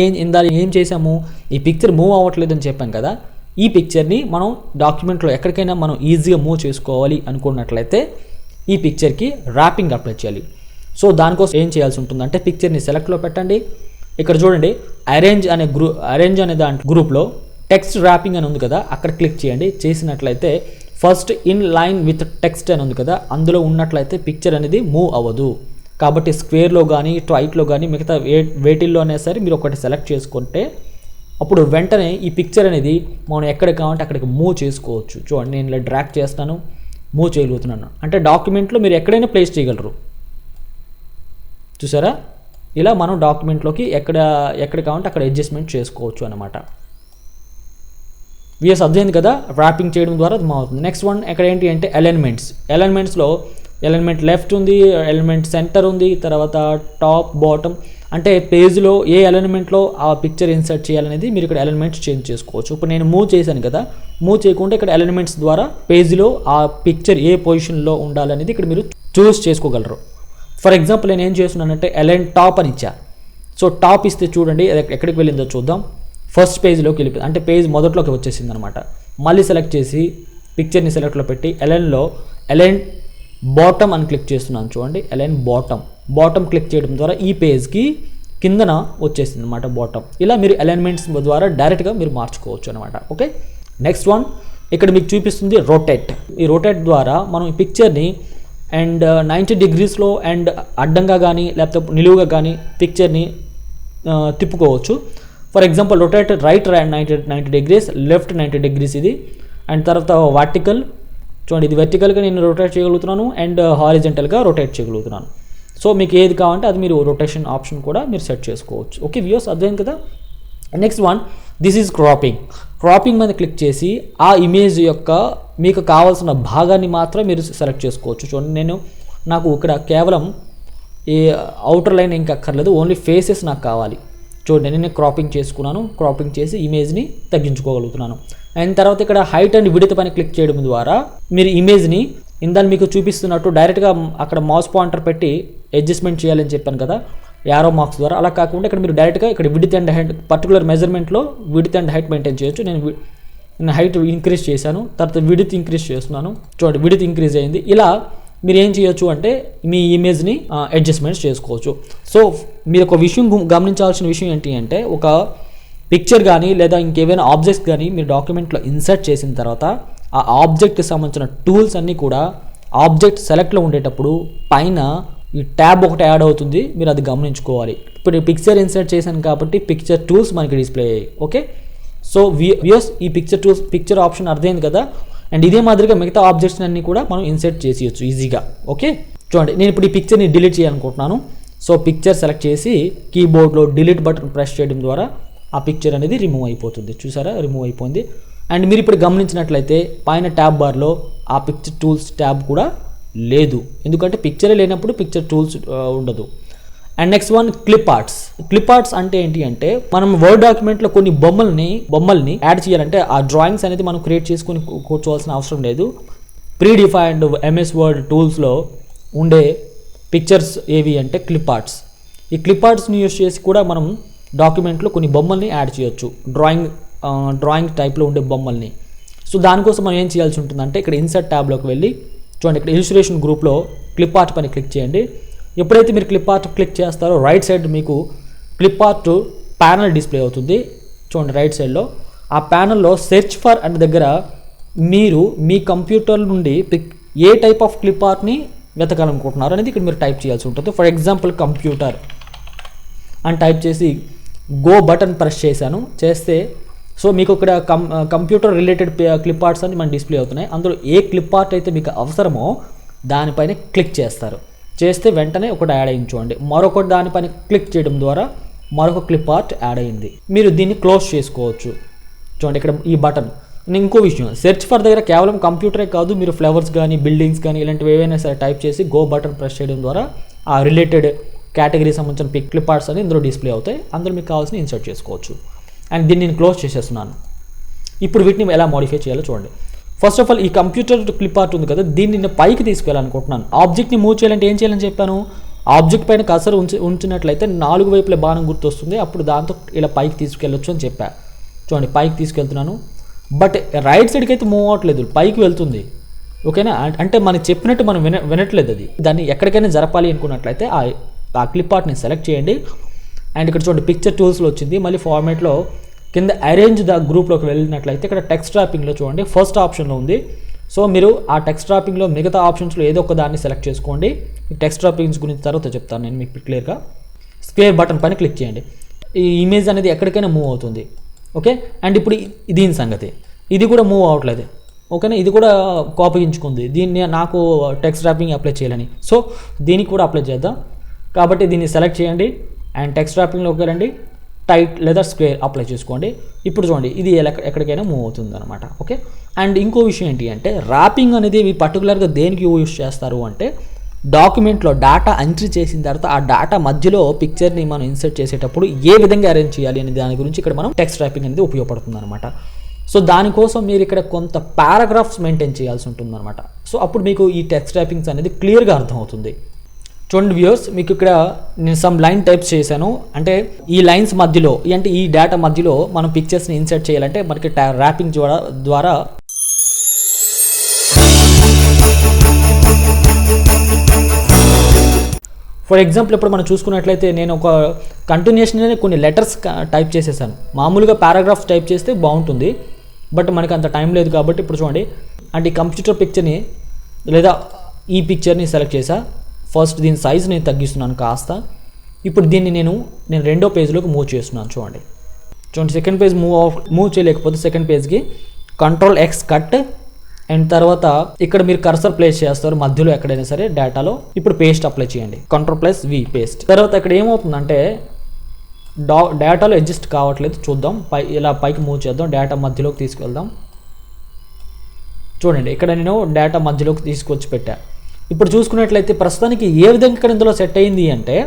ఏం చేసాము, ఈ పిక్చర్ మూవ్ అవ్వట్లేదని చెప్పాం కదా. ఈ పిక్చర్ని మనం డాక్యుమెంట్లో ఎక్కడికైనా మనం ఈజీగా మూవ్ చేసుకోవాలి అనుకున్నట్లయితే ఈ పిక్చర్కి ర్యాపింగ్ అప్లై చేయాలి. సో దానికోసం ఏం చేయాల్సి ఉంటుందంటే పిక్చర్ని సెలెక్ట్లో పెట్టండి, ఇక్కడ చూడండి అరేంజ్ అనే దాంట్లో గ్రూప్లో టెక్స్ట్ ర్యాపింగ్ అని ఉంది కదా, అక్కడ క్లిక్ చేయండి. చేసినట్లయితే first in line with text అని ఉంది కదా, అందులో ఉన్నట్లయితే పిక్చర్ అనేది మూవ్ అవ్వదు. కాబట్టి స్క్వేర్లో కానీ ట్వైట్లో కానీ మిగతా వేటిల్లో అయినా సరే మీరు ఒకటి సెలెక్ట్ చేసుకుంటే అప్పుడు వెంటనే ఈ పిక్చర్ అనేది మనం ఎక్కడికి కావాలంటే అక్కడికి మూవ్ చేసుకోవచ్చు. చూడండి నేను ఇలా డ్రాగ్ చేస్తాను, మూవ్ చేయగలుగుతున్నాను. అంటే డాక్యుమెంట్లో మీరు ఎక్కడైనా ప్లేస్ చేయగలరు. చూసారా, ఇలా మనం డాక్యుమెంట్లోకి ఎక్కడ కావాలంటే అక్కడ అడ్జస్ట్మెంట్ చేసుకోవచ్చు అనమాట. విఎస్ అర్థమైంది కదా, ర్యాపింగ్ చేయడం ద్వారా అది మారుతుంది. నెక్స్ట్ వన్ ఇక్కడ ఏంటి అంటే ఎలిమెంట్స్లో ఎలిమెంట్ లెఫ్ట్ ఉంది, ఎలిమెంట్ సెంటర్ ఉంది, తర్వాత టాప్ బాటమ్. అంటే పేజ్లో ఏ ఎలిమెంట్లో ఆ పిక్చర్ ఇన్సర్ట్ చేయాలనేది మీరు ఇక్కడ ఎలిమెంట్స్ చేంజ్ చేసుకోవచ్చు. ఇప్పుడు నేను మూవ్ చేశాను కదా, మూవ్ చేయకుండా ఇక్కడ ఎలిమెంట్స్ ద్వారా పేజ్లో ఆ పిక్చర్ ఏ పొజిషన్లో ఉండాలనేది ఇక్కడ మీరు చూస్ చేసుకోగలరు. ఫర్ ఎగ్జాంపుల్ నేను ఏం చేస్తున్నానంటే ఎలైన్ టాప్ అని ఇచ్చా. సో టాప్ ఇస్తే చూడండి ఎక్కడికి వెళ్ళిందో చూద్దాం. ఫస్ట్ పేజ్లోకి వెళ్ళిపోయింది, అంటే పేజ్ మొదట్లోకి వచ్చేసింది అనమాట. మళ్ళీ సెలెక్ట్ చేసి పిక్చర్ని సెలెక్ట్లో పెట్టి ఎలైన్ బాటమ్ అని క్లిక్ చేస్తున్నాను. చూడండి ఎలైన్ బాటమ్ క్లిక్ చేయడం ద్వారా ఈ పేజ్కి కిందన వచ్చేసింది అనమాట బాటమ్. ఇలా మీరు అలైన్మెంట్స్ ద్వారా డైరెక్ట్గా మీరు మార్చుకోవచ్చు అనమాట. ఓకే, నెక్స్ట్ వన్ ఇక్కడ మీకు చూపిస్తుంది రొటేట్. ఈ రొటేట్ ద్వారా మనం ఈ పిక్చర్ని అండ్ 90 degreesలో అండ్ అడ్డంగా కానీ లేకపోతే నిలువుగా కానీ పిక్చర్ని తిప్పుకోవచ్చు. For example rotate right 90 degrees, left 90 degrees ఇది. అండ్ తర్వాత వర్టికల్, చూడండి ఇది వెర్టికల్గా నేను రొటేట్ చేయగలుగుతున్నాను అండ్ హారిజెంటల్గా రొటేట్ చేయగలుగుతున్నాను. సో మీకు ఏది కావాలంటే అది మీరు రొటేషన్ ఆప్షన్ కూడా మీరు సెట్ చేసుకోవచ్చు. ఓకే వ్యూస్ అర్థమైంది కదా. Next one this is cropping మీద క్లిక్ చేసి ఆ ఇమేజ్ యొక్క మీకు కావాల్సిన భాగాన్ని మాత్రం మీరు సెలెక్ట్ చేసుకోవచ్చు. చూడండి నాకు ఇక్కడ కేవలం ఈ అవుటర్ లైన్ ఇంకా అక్కర్లేదు, ఓన్లీ ఫేసెస్ నాకు కావాలి. చూడండి నేను క్రాపింగ్ చేసుకున్నాను, క్రాపింగ్ చేసి ఇమేజ్ని తగ్గించుకోగలుగుతున్నాను. అండ్ తర్వాత ఇక్కడ హైట్ అండ్ విడ్త్ పైన క్లిక్ చేయడం ద్వారా మీరు ఇమేజ్ని ఇందాక మీకు చూపిస్తున్నట్టు డైరెక్ట్గా అక్కడ మౌస్ పాయింటర్ పెట్టి అడ్జస్ట్మెంట్ చేయాలని చెప్పాను కదా యారో మార్క్స్ ద్వారా. అలా కాకుండా ఇక్కడ మీరు డైరెక్ట్గా ఇక్కడ విడ్త్ అండ్ హైట్ పర్టికులర్ మెజర్మెంట్లో విడ్త్ అండ్ హైట్ మెయింటైన్ చేయొచ్చు. నేను హైట్ ఇంక్రీజ్ చేశాను, తర్వాత విడ్త్ ఇంక్రీజ్ చేస్తున్నాను. చూడండి విడ్త్ ఇంక్రీజ్ అయింది. ఇలా మీరు ఏం చేయొచ్చు అంటే మీ ఇమేజ్ని అడ్జస్ట్మెంట్స్ చేసుకోవచ్చు. సో మీరు ఒక విషయం గమనించాల్సిన విషయం ఏంటి అంటే ఒక పిక్చర్ కానీ లేదా ఇంకేమైనా ఆబ్జెక్ట్స్ కానీ మీరు డాక్యుమెంట్లో ఇన్సర్ట్ చేసిన తర్వాత ఆ ఆబ్జెక్ట్కి సంబంధించిన టూల్స్ అన్నీ కూడా ఆబ్జెక్ట్ సెలెక్ట్లో ఉండేటప్పుడు పైన ఈ ట్యాబ్ ఒకటి యాడ్ అవుతుంది, మీరు అది గమనించుకోవాలి. ఇప్పుడు పిక్చర్ ఇన్సర్ట్ చేశాను కాబట్టి పిక్చర్ టూల్స్ మనకి డిస్ప్లే అయ్యాయి. ఓకే, సో వ్యూస్ ఈ పిక్చర్ ఆప్షన్ అర్థమైంది కదా. అండ్ ఇదే మాదిరిగా మిగతా ఆబ్జెక్ట్స్ అన్నీ కూడా మనం ఇన్సర్ట్ చేసేయచ్చు ఈజీగా. ఓకే, చూడండి నేను ఇప్పుడు ఈ పిక్చర్ని డిలీట్ చేయాలనుకుంటున్నాను. సో పిక్చర్ సెలెక్ట్ చేసి కీబోర్డ్లో డిలీట్ బటన్ ప్రెస్ చేయడం ద్వారా ఆ పిక్చర్ అనేది రిమూవ్ అయిపోతుంది. చూసారా, రిమూవ్ అయిపోయింది. అండ్ మీరు ఇప్పుడు గమనించినట్లయితే పైన ట్యాబ్ బార్లో ఆ పిక్చర్ టూల్స్ ట్యాబ్ కూడా లేదు, ఎందుకంటే పిక్చరే లేనప్పుడు పిక్చర్ టూల్స్ ఉండదు. And next one clip arts అంటే ఏంటి అంటే మనం వర్డ్ డాక్యుమెంట్లో కొన్ని బొమ్మల్ని యాడ్ చేయాలంటే ఆ డ్రాయింగ్స్ అనేది మనం క్రియేట్ చేసుకుని కూర్చోవాల్సిన అవసరం లేదు. ప్రీ డిఫైన్డ్ ఎంఎస్ వర్డ్ టూల్స్లో ఉండే పిక్చర్స్ ఏవి అంటే క్లిప్ ఆర్ట్స్. ఈ క్లిప్ ఆర్ట్స్ని యూస్ చేసి కూడా మనం డాక్యుమెంట్లో కొన్ని బొమ్మల్ని యాడ్ చేయొచ్చు, డ్రాయింగ్ టైప్లో ఉండే బొమ్మల్ని. సో దానికోసం మనం ఏం చేయాల్సి ఉంటుందంటే ఇక్కడ ఇన్సర్ట్ ట్యాబ్లోకి వెళ్ళి చూడండి ఇక్కడ ఇలిస్ట్రేషన్ గ్రూప్లో క్లిప్ ఆర్ట్ పైన క్లిక్ చేయండి. ఎప్పుడైతే మీరు క్లిప్ ఆర్ట్ క్లిక్ చేస్తారో రైట్ సైడ్ మీకు క్లిప్ ఆర్ట్ ప్యానల్ డిస్ప్లే అవుతుంది. చూడండి రైట్ సైడ్లో ఆ ప్యానల్లో సెర్చ్ ఫర్ అనే దగ్గర మీరు మీ కంప్యూటర్ నుండి ఏ టైప్ ఆఫ్ క్లిప్ ఆర్ట్ని వెతకాలనుకుంటున్నారు అనేది ఇక్కడ మీరు టైప్ చేయాల్సి ఉంటుంది. ఫర్ ఎగ్జాంపుల్ కంప్యూటర్ అని టైప్ చేసి గో బటన్ ప్రెస్ చేస్తే సో మీకు ఇక్కడ కంప్యూటర్ రిలేటెడ్ క్లిప్ ఆర్ట్స్ అని మన డిస్ప్లే అవుతున్నాయి. అందులో ఏ క్లిప్ ఆర్ట్ అయితే మీకు అవసరమో దానిపైన క్లిక్ చేస్తే వెంటనే ఒకటి యాడ్ అయ్యింది. చూడండి మరొకటి దానిపైన క్లిక్ చేయడం ద్వారా మరొక క్లిప్ ఆర్ట్ యాడ్ అయింది. మీరు దీన్ని క్లోజ్ చేసుకోవచ్చు. చూడండి ఇక్కడ ఈ బటన్. ఇంకో విషయం, సెర్చ్ ఫర్ దగ్గర కేవలం కంప్యూటరే కాదు, మీరు ఫ్లవర్స్ కానీ బిల్డింగ్స్ కానీ ఇలాంటివి ఏవైనా సరే టైప్ చేసి గో బటన్ ప్రెస్ చేయడం ద్వారా ఆ రిలేటెడ్ కేటగిరీ సంబంధించిన క్లిప్ ఆర్ట్స్ అని ఇందులో డిస్ప్లే అవుతాయి. అందులో మీకు కావాల్సిన ఇన్సర్ట్ చేసుకోవచ్చు. అండ్ దీన్ని నేను క్లోజ్ చేసేస్తున్నాను. ఇప్పుడు వీటిని ఎలా మోడిఫై చేయాలో చూడండి. ఫస్ట్ ఆఫ్ ఆల్ ఈ కంప్యూటర్ క్లిప్ ఆర్ట్ ఉంది కదా, దీన్ని నేను పైకి తీసుకెళ్ళాలనుకుంటున్నాను. ఆబ్జెక్ట్ని మూవ్ చేయాలంటే ఏం చేయాలని చెప్పాను, ఆబ్జెక్ట్ పైన కర్సర్ ఉంచినట్లయితే 4 వైపుల బాణం గుర్తు వస్తుంది, అప్పుడు దాంతో ఇలా పైకి తీసుకెళ్ళొచ్చు అని చెప్పా. చూడండి పైకి తీసుకెళ్తున్నాను, బట్ రైట్ సైడ్కి అయితే మూవ్ అవ్వట్లేదు, పైకి వెళ్తుంది. ఓకేనా, అంటే మనం చెప్పినట్టు మనం వినట్లేదు. అది దాన్ని ఎక్కడికైనా జరపాలి అనుకున్నట్లయితే ఆ క్లిప్ ఆర్ట్ని సెలెక్ట్ చేయండి. అండ్ ఇక్కడ చూడండి పిక్చర్ టూల్స్లో వచ్చింది. మళ్ళీ ఫార్మాట్లో కింద అరేంజ్ ద గ్రూప్లోకి వెళ్ళినట్లయితే ఇక్కడ టెక్స్ట్ ర్యాపింగ్లో చూడండి ఫస్ట్ ఆప్షన్లో ఉంది. సో మీరు ఆ టెక్స్ట్ ర్యాపింగ్లో మిగతా ఆప్షన్స్లో ఏదో ఒక దాన్ని సెలెక్ట్ చేసుకోండి. ఈ టెక్స్ట్ ర్యాపింగ్స్ గురించి తర్వాత చెప్తాను నేను మీకు క్లియర్గా. స్క్వేర్ బటన్ పైన క్లిక్ చేయండి. ఈ ఇమేజ్ అనేది ఎక్కడికైనా మూవ్ అవుతుంది. ఓకే, అండ్ ఇప్పుడు దీని సంగతి, ఇది కూడా మూవ్ అవ్వట్లేదు. ఓకేనా, ఇది కూడా కోపగించుకుంది. దీన్ని నాకు టెక్స్ట్ ర్యాపింగ్ అప్లై చేయాలని, సో దీనికి కూడా అప్లై చేద్దాం. కాబట్టి దీన్ని సెలెక్ట్ చేయండి అండ్ టెక్స్ట్ ర్యాపింగ్లోకి వెళ్ళండి, టైట్ లేదా స్క్వేర్ అప్లై చేసుకోండి. ఇప్పుడు చూడండి ఇది ఎక్కడికైనా మూవ్ అవుతుంది అనమాట. ఓకే, అండ్ ఇంకో విషయం ఏంటి అంటే ర్యాపింగ్ అనేది పర్టికులర్గా దేనికి యూజ్ చేస్తారు అంటే డాక్యుమెంట్లో డేటా ఎంట్రీ చేసిన తర్వాత ఆ డేటా మధ్యలో పిక్చర్ని మనం ఇన్సర్ట్ చేసేటప్పుడు ఏ విధంగా అరేంజ్ చేయాలి అనే దాని గురించి ఇక్కడ మనం టెక్స్ట్ ర్యాపింగ్ అనేది ఉపయోగపడుతుంది అనమాట. సో దానికోసం మీరు ఇక్కడ కొంత పారాగ్రాఫ్స్ మెయింటైన్ చేయాల్సి ఉంటుంది అనమాట. సో అప్పుడు మీకు ఈ టెక్స్ట్ ర్యాపింగ్స్ అనేది క్లియర్గా అర్థమవుతుంది. చూడండి వ్యూవర్స్, మీకు ఇక్కడ నేను సమ్ లైన్ టైప్స్ చేశాను. అంటే ఈ లైన్స్ మధ్యలో అంటే ఈ డేటా మధ్యలో మనం పిక్చర్స్ని ఇన్సర్ట్ చేయాలంటే మనకి ర్యాపింగ్ ద్వారా ఫర్ ఎగ్జాంపుల్ ఇప్పుడు మనం చూసుకున్నట్లయితే నేను ఒక కంటిన్యూషన్ కొన్ని లెటర్స్ టైప్ చేసేసాను. మామూలుగా పారాగ్రాఫ్స్ టైప్ చేస్తే బాగుంటుంది, బట్ మనకి అంత టైం లేదు. కాబట్టి ఇప్పుడు చూడండి, అంటే ఈ కంప్యూటర్ పిక్చర్ని లేదా ఈ పిక్చర్ని సెలెక్ట్ చేసా. ఫస్ట్ దీని సైజ్ నేను తగ్గిస్తున్నాను కాస్త. ఇప్పుడు దీన్ని నేను రెండో పేజ్లోకి మూవ్ చేస్తున్నాను. చూడండి సెకండ్ పేజ్ మూవ్ చేయలేకపోతే సెకండ్ పేజ్కి Ctrl+X కట్ అండ్ తర్వాత ఇక్కడ మీరు కర్సర్ ప్లేస్ చేస్తారు మధ్యలో ఎక్కడైనా సరే డేటాలో. ఇప్పుడు పేస్ట్ అప్లై చేయండి, Ctrl+V పేస్ట్. తర్వాత ఇక్కడ ఏమవుతుందంటే డేటాలో అడ్జస్ట్ కావట్లేదు, చూద్దాం. ఇలా పైకి మూవ్ చేద్దాం, డేటా మధ్యలోకి తీసుకెళ్దాం. చూడండి ఇక్కడ నేను డేటా మధ్యలోకి తీసుకొచ్చి పెట్టా. ఇప్పుడు చూసుకున్నట్లయితే ప్రస్తుతానికి ఏ విధంగా ఇక్కడ ఇందులో సెట్ అయింది అంటే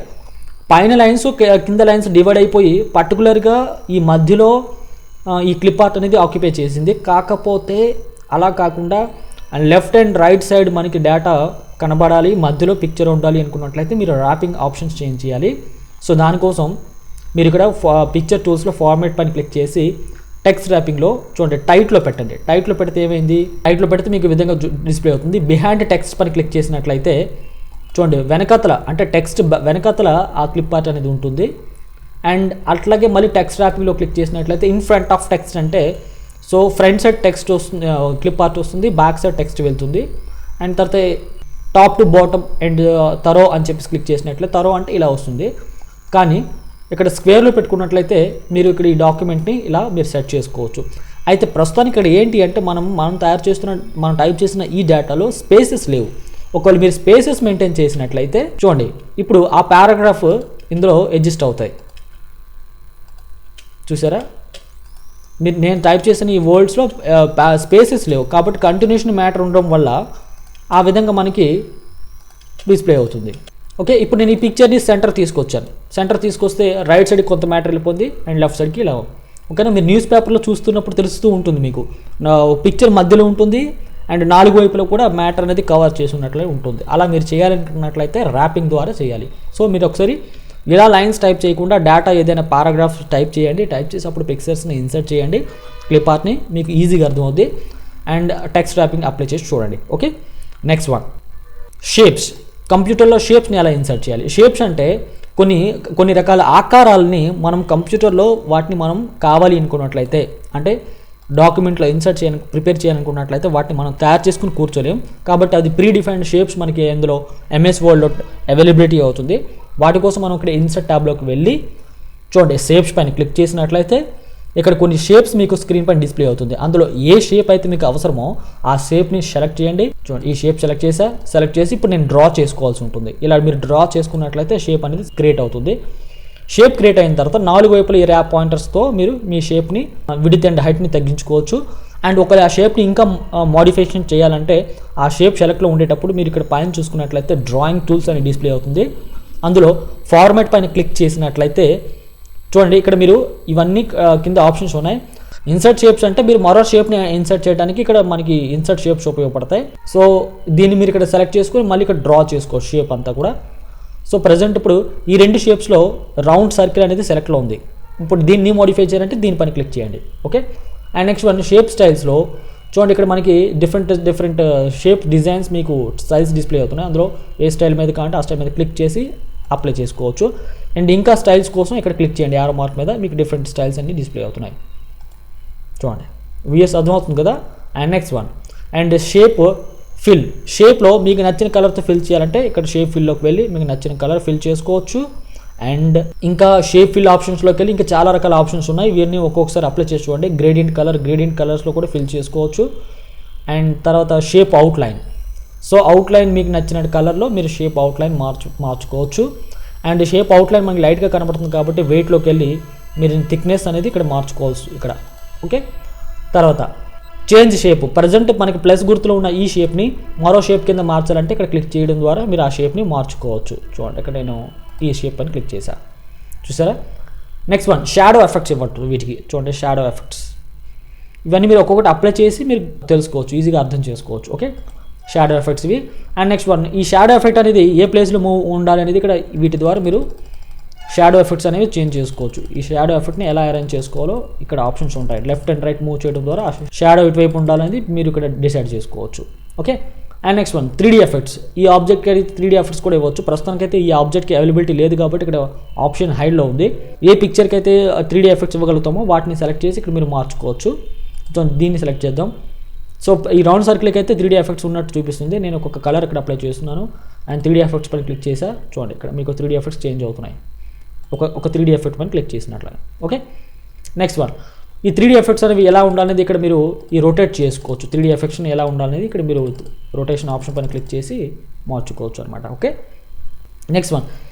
పైన లైన్స్ కింద లైన్స్ డివైడ్ అయిపోయి పర్టికులర్గా ఈ మధ్యలో ఈ క్లిప్ ఆర్ట్ అనేది ఆక్యుపై చేసింది. కాకపోతే అలా కాకుండా లెఫ్ట్ అండ్ రైట్ సైడ్ మనకి డేటా కనబడాలి, మధ్యలో పిక్చర్ ఉండాలి అనుకున్నట్లయితే మీరు ర్యాపింగ్ ఆప్షన్స్ చేంజ్ చేయాలి. సో దానికోసం మీరు ఇక్కడ పిక్చర్ టూల్స్లో ఫార్మాట్ పైన క్లిక్ చేసి టెక్స్ట్ ర్యాపింగ్లో చూడండి టైట్లో పెట్టండి. టైట్లో పెడితే ఏమైంది, టైట్లో పెడితే మీకు ఈ విధంగా డిస్ప్లే అవుతుంది. బిహైండ్ టెక్స్ట్ పైన క్లిక్ చేసినట్లయితే చూడండి వెనకతల అంటే టెక్స్ట్ వెనకతల ఆ క్లిప్ ఆర్ట్ అనేది ఉంటుంది. అండ్ అట్లాగే మళ్ళీ టెక్స్ట్ ర్యాపింగ్లో క్లిక్ చేసినట్లయితే ఇన్ ఫ్రంట్ ఆఫ్ టెక్స్ట్ అంటే సో ఫ్రంట్ సైడ్ టెక్స్ట్ వస్తుంది, క్లిప్ ఆర్ట్ వస్తుంది, బ్యాక్ సైడ్ టెక్స్ట్ వెళ్తుంది. అండ్ తర్వాత టాప్ టు బాటమ్ అండ్ తరో అని చెప్పేసి క్లిక్ చేసినట్లయితే తరో అంటే ఇలా వస్తుంది. కానీ ఇక్కడ స్క్వేర్లో పెట్టుకున్నట్లయితే మీరు ఇక్కడ ఈ డాక్యుమెంట్ని ఇలా మీరు సెట్ చేసుకోవచ్చు. అయితే ప్రస్తుతానికి ఇక్కడ ఏంటి అంటే మనం టైప్ చేసిన ఈ డేటాలో స్పేసెస్ లేవు. ఒకవేళ మీరు స్పేసెస్ మెయింటైన్ చేసినట్లయితే చూడండి ఇప్పుడు ఆ పారాగ్రాఫ్ ఇందులో అడ్జస్ట్ అవుతాయి. చూసారా, నేను టైప్ చేసిన ఈ వర్డ్స్లో స్పేసెస్ లేవు కాబట్టి కంటిన్యూషన్ మ్యాటర్ ఉండడం వల్ల ఆ విధంగా మనకి డిస్ప్లే అవుతుంది. ఓకే, ఇప్పుడు నేను ఈ పిక్చర్ని సెంటర్ తీసుకొచ్చాను. సెంటర్ తీసుకొస్తే రైట్ సైడ్కి కొంత మ్యాటర్ వెళ్ళిపోతుంది అండ్ లెఫ్ట్ సైడ్కి ఇలా. ఓకేనా, మీరు న్యూస్ పేపర్లో చూస్తున్నప్పుడు తెలుస్తూ ఉంటుంది మీకు పిక్చర్ మధ్యలో ఉంటుంది అండ్ నాలుగు వైపులో కూడా మ్యాటర్ అనేది కవర్ చేసి ఉన్నట్లే ఉంటుంది. అలా మీరు చేయాలనుకున్నట్లయితే ర్యాపింగ్ ద్వారా చేయాలి. సో మీరు ఒకసారి ఇలా లైన్స్ టైప్ చేయకుండా డేటా ఏదైనా పారాగ్రాఫ్ టైప్ చేయండి. టైప్ చేసి అప్పుడు పిక్చర్స్ని ఇన్సర్ట్ చేయండి, క్లిప్ ఆర్ట్ని, మీకు ఈజీగా అర్థమవుద్ది. అండ్ టెక్స్ట్ ర్యాపింగ్ అప్లై చేసి చూడండి. Okay, next one shapes. కంప్యూటర్లో షేప్స్ని ఎలా ఇన్సర్ట్ చేయాలి. షేప్స్ అంటే కొన్ని రకాల ఆకారాలని మనం కంప్యూటర్లో వాటిని మనం కావాలి అనుకున్నట్లయితే అంటే డాక్యుమెంట్లో ప్రిపేర్ చేయాలనుకున్నట్లయితే వాటిని మనం తయారు చేసుకుని కూర్చోలేం. కాబట్టి అది ప్రీ డిఫైన్డ్ షేప్స్ మనకి ఇందులో MS వర్డ్లో అవైలబిలిటీ అవుతుంది. వాటి కోసం మనం ఇక్కడ ఇన్సర్ట్ ట్యాబ్లోకి వెళ్ళి చూడండి షేప్స్ పైన క్లిక్ చేసినట్లయితే ఇక్కడ కొన్ని షేప్స్ మీకు స్క్రీన్ పైన డిస్ప్లే అవుతుంది. అందులో ఏ షేప్ అయితే మీకు అవసరమో ఆ షేప్ని సెలెక్ట్ చేయండి. చూడండి ఈ షేప్ సెలెక్ట్ చేసి ఇప్పుడు నేను డ్రా చేసుకోవాల్సి ఉంటుంది. ఇలా మీరు డ్రా చేసుకున్నట్లయితే షేప్ అనేది క్రియేట్ అవుతుంది. షేప్ క్రియేట్ అయిన తర్వాత నాలుగు వైపుల ఈ ర్యాప్ పాయింటర్స్తో మీరు మీ షేప్ని విడ్త్ అండ్ హైట్ని తగ్గించుకోవచ్చు. అండ్ ఒకవేళ ఆ షేప్ని ఇంకా మోడిఫికేషన్ చేయాలంటే ఆ షేప్ సెలెక్ట్లో ఉండేటప్పుడు మీరు ఇక్కడ పైన చూసుకున్నట్లయితే డ్రాయింగ్ టూల్స్ అని డిస్ప్లే అవుతుంది. అందులో ఫార్మాట్ పైన క్లిక్ చేసినట్లయితే చూడండి ఇక్కడ మీరు ఇవన్నీ కింద ఆప్షన్స్ ఉన్నాయి. ఇన్సర్ట్ షేప్స్ అంటే మీరు మరో షేప్ని ఇన్సర్ట్ చేయడానికి ఇక్కడ మనకి ఇన్సర్ట్ షేప్స్ ఉపయోగపడతాయి. సో దీన్ని మీరు ఇక్కడ సెలెక్ట్ చేసుకొని మళ్ళీ ఇక్కడ డ్రా చేసుకోవచ్చు షేప్ అంతా కూడా. సో ప్రజెంట్ ఇప్పుడు ఈ రెండు షేప్స్లో రౌండ్ సర్కిల్ అనేది సెలెక్ట్లో ఉంది. ఇప్పుడు దీన్ని మోడిఫై చేయాలంటే దీనిపైన క్లిక్ చేయండి. Okay, and next one shape స్టైల్స్లో చూడండి ఇక్కడ మనకి డిఫరెంట్ షేప్ డిజైన్స్ మీకు సైజ్ డిస్ప్లే అవుతున్నాయి. అందులో ఏ స్టైల్ మీద కావాలంటే ఆ స్టైల్ మీద క్లిక్ చేసి అప్లై చేసుకోవచ్చు. అండ్ ఇంకా స్టైల్స్ కోసం ఇక్కడ క్లిక్ చేయండి యారో మార్క్ మీద, మీకు డిఫరెంట్ స్టైల్స్ అన్ని డిస్ప్లే అవుతున్నాయి. చూడండి విఎస్ అర్థమవుతుంది కదా. And next one and shape fill. షేప్లో మీకు నచ్చిన కలర్తో ఫిల్ చేయాలంటే ఇక్కడ షేప్ ఫిల్లోకి వెళ్ళి మీకు నచ్చిన కలర్ ఫిల్ చేసుకోవచ్చు. అండ్ ఇంకా షేప్ ఫిల్ ఆప్షన్స్లోకి వెళ్ళి ఇంకా చాలా రకాల ఆప్షన్స్ ఉన్నాయి, ఇవన్నీ ఒక్కొక్కసారి అప్లై చేసి చూడండి. గ్రేడియంట్ కలర్స్లో కూడా ఫిల్ చేసుకోవచ్చు. అండ్ తర్వాత షేప్ అవుట్లైన్. సో అవుట్లైన్ మీకు నచ్చిన కలర్లో మీరు షేప్ అవుట్లైన్ మార్చుకోవచ్చు. అండ్ షేప్ అవుట్లైన్ మనకి లైట్గా కనబడుతుంది కాబట్టి వెయిట్లోకి వెళ్ళి మీరు థిక్నెస్ అనేది ఇక్కడ మార్చుకోవచ్చు ఇక్కడ. ఓకే, తర్వాత చేంజ్ షేప్. ప్రజెంట్ మనకి ప్లస్ గుర్తులో ఉన్న ఈ షేప్ని మరో షేప్ కింద మార్చాలంటే ఇక్కడ క్లిక్ చేయడం ద్వారా మీరు ఆ షేప్ని మార్చుకోవచ్చు. చూడండి ఇక్కడ నేను ఈ షేప్ అని క్లిక్ చేశాను, చూసారా. నెక్స్ట్ వన్ షాడో ఎఫెక్ట్స్ ఇవ్వట్టు వీటికి. చూడండి షాడో ఎఫెక్ట్స్, ఇవన్నీ మీరు ఒక్కొక్కటి అప్లై చేసి మీరు తెలుసుకోవచ్చు, ఈజీగా అర్థం చేసుకోవచ్చు. ఓకే, షాడో ఎఫెక్ట్స్ ఇవి. అండ్ నెక్స్ట్ వన్ ఈ షాడో ఎఫెక్ట్ అనేది ఏ ప్లేస్లో మూవ్ ఉండాలి అనేది ఇక్కడ వీటి ద్వారా మీరు షాడో ఎఫెక్ట్స్ అనేవి చేంజ్ చేసుకోవచ్చు. ఈ షాడో ఎఫెక్ట్ని ఎలా అరేంజ్ చేసుకోవాలో ఇక్కడ ఆప్షన్స్ ఉంటాయి. లెఫ్ట్ అండ్ రైట్ మూవ్ చేయడం ద్వారా షాడో ఇటువైపు ఉండాలనేది మీరు ఇక్కడ డిసైడ్ చేసుకోవచ్చు. Okay, and next one 3D effects. ఈ ఆబ్జెక్ట్కి అయితే 3D ఎఫెక్ట్స్ కూడా ఇవ్వచ్చు. ప్రస్తుతానికైతే ఈ ఆబ్జెక్ట్కి అవైలబిలిటీ లేదు కాబట్టి ఇక్కడ ఆప్షన్ హైడ్లో ఉంది. ఏ పిక్చర్కి అయితే 3D ఎఫెక్ట్స్ ఇవ్వగలుగుతామో వాటిని సెలెక్ట్ చేసి ఇక్కడ మీరు మార్చుకోవచ్చు. సో దీన్ని సెలెక్ట్ చేద్దాం. సో ఈ రౌండ్ సర్కిల్కి అయితే 3D ఎఫెక్ట్స్ ఉన్నట్టు చూపిస్తుంది. నేను ఒక్కొక్క కలర్ ఇక్కడ అప్లై చేస్తున్నాను అండ్ 3D ఎఫెక్ట్స్ పైన క్లిక్ చేసా. చూడండి ఇక్కడ మీకు 3D ఎఫెక్ట్స్ చేంజ్ అవుతున్నాయి ఒక 3D ఎఫెక్ట్ పైన క్లిక్ చేసినట్లే. ఓకే, నెక్స్ట్ వన్ ఈ 3D ఎఫెక్ట్స్ అనేవి ఎలా ఉండాలనేది ఇక్కడ మీరు ఈ రొటేట్ చేసుకోవచ్చు. 3D ఎఫెక్ట్స్ని ఎలా ఉండాలనేది ఇక్కడ మీరు రొటేషన్ ఆప్షన్ పైన క్లిక్ చేసి మార్చుకోవచ్చు అనమాట. ఓకే, నెక్స్ట్ వన్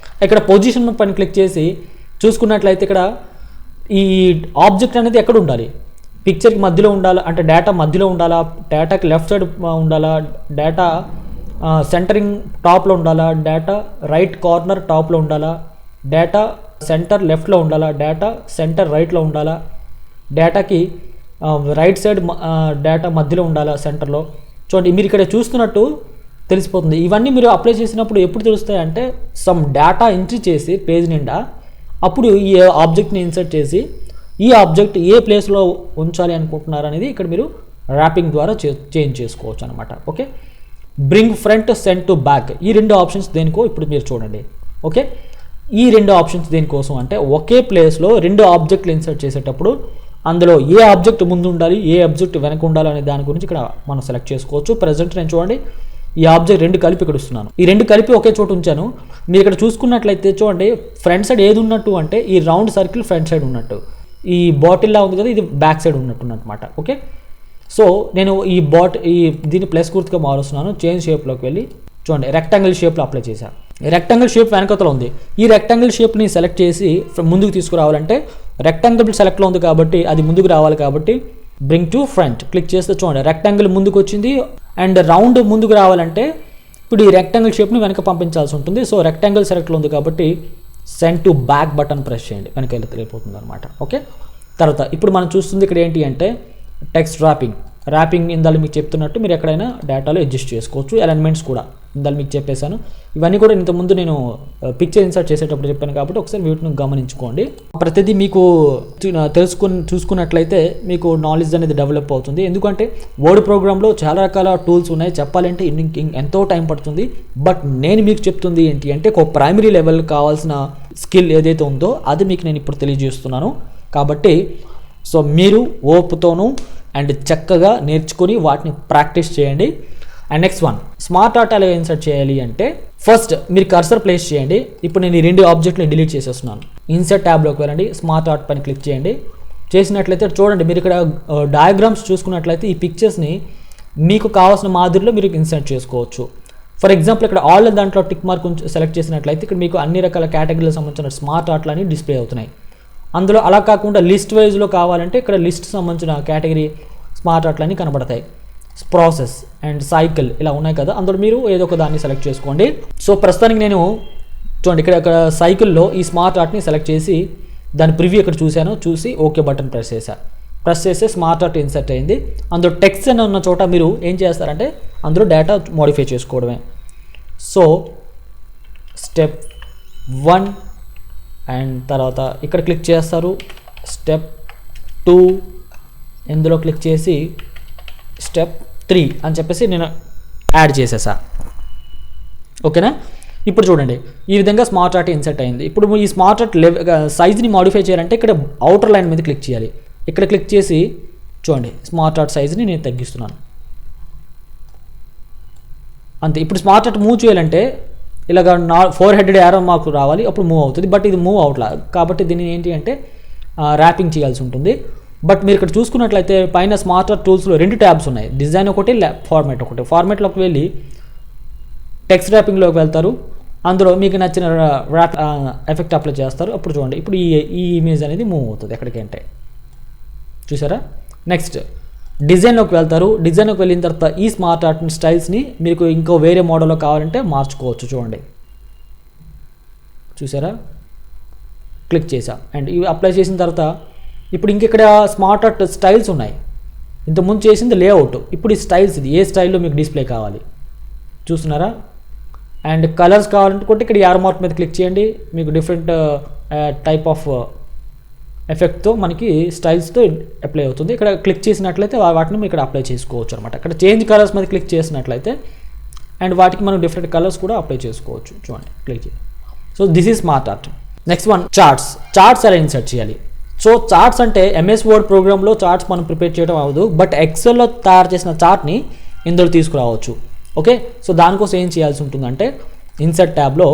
ఇక్కడ పొజిషన్ పైన క్లిక్ చేసి చూసుకున్నట్లయితే ఇక్కడ ఈ ఆబ్జెక్ట్ అనేది ఎక్కడ ఉండాలి, పిక్చర్కి మధ్యలో ఉండాలా అంటే డేటా మధ్యలో ఉండాలా, డేటాకి లెఫ్ట్ సైడ్ ఉండాలా, డేటా సెంటరింగ్ టాప్లో ఉండాలా, డేటా రైట్ కార్నర్ టాప్లో ఉండాలా, డేటా సెంటర్ లెఫ్ట్లో ఉండాలా, డేటా సెంటర్ రైట్లో ఉండాలా, డేటాకి రైట్ సైడ్ డేటా మధ్యలో ఉండాలా సెంటర్లో. చూడండి మీరు ఇక్కడ చూస్తున్నట్టు తెలిసిపోతుంది. ఇవన్నీ మీరు అప్లై చేసినప్పుడు ఎప్పుడు తెలుస్తాయి అంటే సమ్ డేటా ఎంట్రీ చేసి పేజ్ నిండా అప్పుడు ఈ ఆబ్జెక్ట్ని ఇన్సర్ట్ చేసి ఈ ఆబ్జెక్ట్ ఏ ప్లేస్లో ఉంచాలి అనుకుంటున్నారు అనేది ఇక్కడ మీరు ర్యాపింగ్ ద్వారా చేంజ్ చేసుకోవచ్చు అనమాట. Okay, bring front send to back ఈ రెండు ఆప్షన్స్ దేనికో ఇప్పుడు మీరు చూడండి. ఓకే, ఈ రెండు ఆప్షన్స్ దేనికోసం అంటే ఒకే ప్లేస్లో రెండు ఆబ్జెక్ట్లు ఇన్సర్ట్ చేసేటప్పుడు అందులో ఏ ఆబ్జెక్ట్ ముందు ఉండాలి ఏ ఆబ్జెక్ట్ వెనక ఉండాలి అనే దాని గురించి ఇక్కడ మనం సెలెక్ట్ చేసుకోవచ్చు. ప్రజెంట్ నేను చూడండి ఈ ఆబ్జెక్ట్ రెండు కలిపి ఇక్కడ ఇస్తున్నాను, ఈ రెండు కలిపి ఒకే చోట ఉంచాను. మీరు ఇక్కడ చూసుకున్నట్లయితే చూడండి ఫ్రంట్ సైడ్ ఏది ఉన్నట్టు అంటే ఈ రౌండ్ సర్కిల్ ఫ్రంట్ సైడ్ ఉన్నట్టు, ఈ బాటిల్లా ఉంది కదా ఇది బ్యాక్ సైడ్ ఉన్నట్టు అనమాట. ఓకే, సో నేను ఈ దీన్ని ప్లస్ గుర్తుగా మారుస్తున్నాను. చేంజ్ షేప్లోకి వెళ్ళి చూడండి రెక్టాంగిల్ షేప్లో అప్లై చేశాను. రెక్టాంగిల్ షేప్ వెనకతలో ఉంది. ఈ రెక్టాంగిల్ షేప్ని సెలెక్ట్ చేసి ముందుకు తీసుకురావాలంటే రెక్టాంగిల్ సెలెక్ట్లో ఉంది కాబట్టి అది ముందుకు రావాలి కాబట్టి బ్రింగ్ టు ఫ్రంట్ క్లిక్ చేస్తే చూడండి రెక్టాంగిల్ ముందుకు వచ్చింది. అండ్ రౌండ్ ముందుకు రావాలంటే ఇప్పుడు ఈ రెక్టాంగిల్ షేప్ని వెనక పంపించాల్సి ఉంటుంది. సో రెక్టాంగిల్ సెలెక్ట్లో ఉంది కాబట్టి send to back button press చేయండి, వెనక వెళ్ళి తెలియపోతుంది అనమాట. ఓకే, తర్వాత ఇప్పుడు మనం చూస్తుంది ఇక్కడ ఏంటి అంటే టెక్స్ట్ ర్యాపింగ్ ఇందాలు మీకు చెప్తున్నట్టు మీరు ఎక్కడైనా డేటాలో అడ్జస్ట్ చేసుకోవచ్చు. అలైన్మెంట్స్ కూడా ఇందాలు మీకు చెప్పేశాను. ఇవన్నీ కూడా ఇంతకుముందు నేను పిక్చర్ ఇన్సర్ట్ చేసేటప్పుడు చెప్పాను కాబట్టి ఒకసారి వీటిని గమనించుకోండి. ప్రతిదీ మీకు చూసుకున్నట్లయితే మీకు నాలెడ్జ్ అనేది డెవలప్ అవుతుంది. ఎందుకంటే వర్డ్ ప్రోగ్రామ్లో చాలా రకాల టూల్స్ ఉన్నాయి, చెప్పాలంటే ఎంతో టైం పడుతుంది. బట్ నేను మీకు చెప్తుంది ఏంటి అంటే ఒక ప్రైమరీ లెవెల్ కావాల్సిన స్కిల్ ఏదైతే ఉందో అది మీకు నేను ఇప్పుడు తెలియజేస్తున్నాను. కాబట్టి సో మీరు ఓపుతోనూ అండ్ చక్కగా నేర్చుకొని వాటిని ప్రాక్టీస్ చేయండి. And next one smart art ఎలా ఇన్సర్ట్ చేయాలి అంటే ఫస్ట్ మీరు కర్సర్ ప్లేస్ చేయండి. ఇప్పుడు నేను ఈ రెండు ఆబ్జెక్ట్ని డిలీట్ చేసేస్తున్నాను. ఇన్సర్ట్ ట్యాబ్లోకి వెళ్ళండి, స్మార్ట్ ఆర్ట్ పైన క్లిక్ చేయండి. చేసినట్లయితే చూడండి మీరు ఇక్కడ డయాగ్రామ్స్ చూసుకున్నట్లయితే ఈ పిక్చర్స్ని మీకు కావాల్సిన మాదిరిలో మీరు ఇన్సర్ట్ చేసుకోవచ్చు. ఫర్ ఎగ్జాంపుల్ ఇక్కడ ఆల్ దాంట్లో టిక్ మార్క్ సెలెక్ట్ చేసినట్లయితే ఇక్కడ మీకు అన్ని రకాల కేటగిరీలకు సంబంధించిన స్మార్ట్ ఆర్ట్లని డిస్ప్లే అవుతున్నాయి. అందులో అలా కాకుండా లిస్ట్ వైజ్లో కావాలంటే ఇక్కడ లిస్ట్ సంబంధించిన కేటగిరీ స్మార్ట్ ఆర్ట్లన్నీ కనబడతాయి. ప్రాసెస్ అండ్ సైకిల్ ఇలా ఉన్నాయి కదా, అందులో మీరు ఏదో ఒక దాన్ని సెలెక్ట్ చేసుకోండి. సో ప్రస్తుతానికి నేను చూడండి ఇక్కడ సైకిల్లో ఈ స్మార్ట్ ఆర్ట్ని సెలెక్ట్ చేసి దాని ప్రివ్యూ ఇక్కడ చూసి ఓకే బటన్ ప్రెస్ చేస్తే స్మార్ట్ ఆర్ట్ ఇన్సర్ట్ అయింది. అందులో టెక్స్ట్ అని ఉన్న చోట మీరు ఏం చేస్తారంటే అందులో డేటా మోడిఫై చేసుకోవడమే. సో స్టెప్ 1 అండ్ తర్వాత ఇక్కడ క్లిక్ చేస్తారు. స్టెప్ 2 ఇందులో క్లిక్ చేసి స్టెప్ 3 అని చెప్పేసి నేను యాడ్ చేసేసా. ఓకేనా, ఇప్పుడు చూడండి ఈ విధంగా స్మార్ట్ ఆర్ట్ ఇన్సర్ట్ అయింది. ఇప్పుడు ఈ స్మార్ట్ ఆర్ట్ సైజ్ని మాడిఫై చేయాలంటే ఇక్కడ అవుటర్ లైన్ మీద క్లిక్ చేయాలి. ఇక్కడ క్లిక్ చేసి చూడండి స్మార్ట్ ఆర్ట్ సైజ్ని నేను తగ్గిస్తున్నాను అంతే. ఇప్పుడు స్మార్ట్ ఆర్ట్ మూవ్ చేయాలంటే ఇలాగ 4 హెడెడ్ యారో మార్క్ రావాలి, అప్పుడు మూవ్ అవుతుంది. బట్ ఇది మూవ్ అవట్లా కాబట్టి దీన్ని ఏంటి అంటే ర్యాపింగ్ చేయాల్సి ఉంటుంది. బట్ మీరు ఇక్కడ చూసుకున్నట్లయితే పైన స్మార్ట్ ఆర్ట్ టూల్స్లో 2 ట్యాబ్స్ ఉన్నాయి, డిజైన్ ఒకటి, ఫార్మాట్ ఒకటి. ఫార్మాట్లోకి వెళ్ళి టెక్స్ట్ ర్యాపింగ్లోకి వెళ్తారు, అందులో మీకు నచ్చిన ర్యాప్ ఎఫెక్ట్ అప్లై చేస్తారు. అప్పుడు చూడండి ఇప్పుడు ఈ ఇమేజ్ అనేది మూవ్ అవుతుంది ఎక్కడికంటే, చూసారా. నెక్స్ట్ డిజైన్లోకి వెళ్తారు, డిజైన్లోకి వెళ్ళిన తర్వాత ఈ స్మార్ట్ ఆర్ట్ స్టైల్స్ని మీకు ఇంకో వేరే మోడల్లో కావాలంటే మార్చుకోవచ్చు. చూడండి చూసారా, క్లిక్ చేసా అండ్ ఇవి అప్లై చేసిన తర్వాత ఇప్పుడు ఇంకెక్కడ స్మార్ట్ ఆర్ట్ స్టైల్స్ ఉన్నాయి. ఇంతకుముందు చేసింది లేఅవుట్, ఇప్పుడు ఈ స్టైల్స్, ఇది ఏ స్టైల్లో మీకు డిస్ప్లే కావాలి చూస్తున్నారా. అండ్ కలర్స్ కావాలనుకుంటే ఇక్కడ యారో మార్క్ మీద క్లిక్ చేయండి, మీకు డిఫరెంట్ టైప్ ఆఫ్ ఎఫెక్ట్తో మనకి స్టైల్స్తో అప్లై అవుతుంది. ఇక్కడ క్లిక్ చేసినట్లయితే వాటిని మీరు ఇక్కడ అప్లై చేసుకోవచ్చు అనమాట. ఇక్కడ చేంజ్ కలర్స్ మీద క్లిక్ చేసినట్లయితే అండ్ వాటికి మనం డిఫరెంట్ కలర్స్ కూడా అప్లై చేసుకోవచ్చు. చూడండి క్లిక్ చేయండి. So this is smart art. Next one charts ఎలా ఇన్సర్ట్ చేయాలి. సో చార్ట్స్ అంటే ఎంఎస్ వర్డ్ ప్రోగ్రామ్లో చార్ట్స్ మనం ప్రిపేర్ చేయడం అవ్వదు, బట్ ఎక్సెల్లో తయారు చేసిన చార్ట్ని ఇందులో తీసుకురావచ్చు. ఓకే, సో దానికోసం ఏం చేయాల్సి ఉంటుందంటే ఇన్సర్ట్ ట్యాబ్లో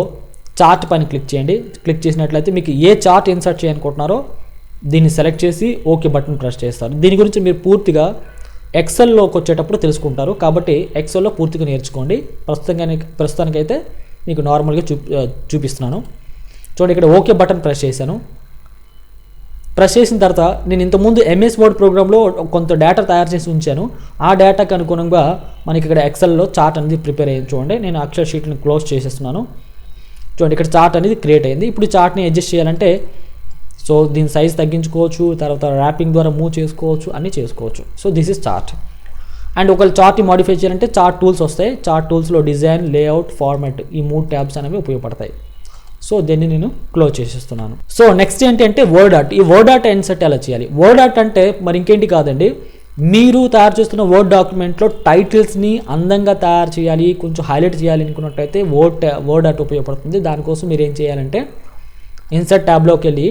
చార్ట్ పైన క్లిక్ చేయండి. క్లిక్ చేసినట్లయితే మీకు ఏ చార్ట్ ఇన్సర్ట్ చేయాలనుకుంటున్నారో దీన్ని సెలెక్ట్ చేసి ఓకే బటన్ ప్రెస్ చేస్తారు. దీని గురించి మీరు పూర్తిగా ఎక్సెల్లోకి వచ్చేటప్పుడు తెలుసుకుంటారు, కాబట్టి ఎక్సెల్లో పూర్తిగా నేర్చుకోండి. ప్రస్తుతానికైతే మీకు నార్మల్గా చూపిస్తున్నాను. చూడండి ఇక్కడ ఓకే బటన్ ప్రెస్ చేశాను. ప్రెస్ చేసిన తర్వాత నేను ఇంతకుముందు ఎంఎస్ వర్డ్ ప్రోగ్రామ్లో కొంత డేటా తయారు చేసి ఉంచాను. ఆ డేటాకి అనుగుణంగా మనకి ఇక్కడ ఎక్సెల్లో చార్ట్ అనేది ప్రిపేర్ అయ్యింది. చూడండి నేను అక్షర్ షీట్ని క్లోజ్ చేసేస్తున్నాను. చూడండి ఇక్కడ చార్ట్ అనేది క్రియేట్ అయింది. ఇప్పుడు ఈ చార్ట్ని అడ్జస్ట్ చేయాలంటే సో దీని సైజ్ తగ్గించుకోవచ్చు, తర్వాత ర్యాపింగ్ ద్వారా మూవ్ చేసుకోవచ్చు, అన్నీ చేసుకోవచ్చు. So this is chart. And ఒకవేళ చార్ట్ని మాడిఫై చేయాలంటే చార్ట్ టూల్స్ వస్తాయి. చార్ట్ టూల్స్లో డిజైన్, లేఅవుట్, ఫార్మాట్ ఈ 3 ట్యాబ్స్ అనేవి ఉపయోగపడతాయి. సో దీన్ని నేను క్లోజ్ చేసేస్తున్నాను. సో నెక్స్ట్ ఏంటంటే వర్డ్ ఆర్ట్. ఈ వర్డ్ ఆర్ట్ ఇన్సర్ట్ ఎలా చేయాలి. వర్డ్ ఆర్ట్ అంటే మరి ఇంకేంటి కాదండి, మీరు తయారు చేస్తున్న వర్డ్ డాక్యుమెంట్లో టైటిల్స్ని అందంగా తయారు చేయాలి, కొంచెం హైలైట్ చేయాలి అనుకున్నట్టయితే వర్డ్ ఆర్ట్ ఉపయోగపడుతుంది. దానికోసం మీరు ఏం చేయాలంటే ఇన్సర్ట్ ట్యాబ్లోకి వెళ్ళి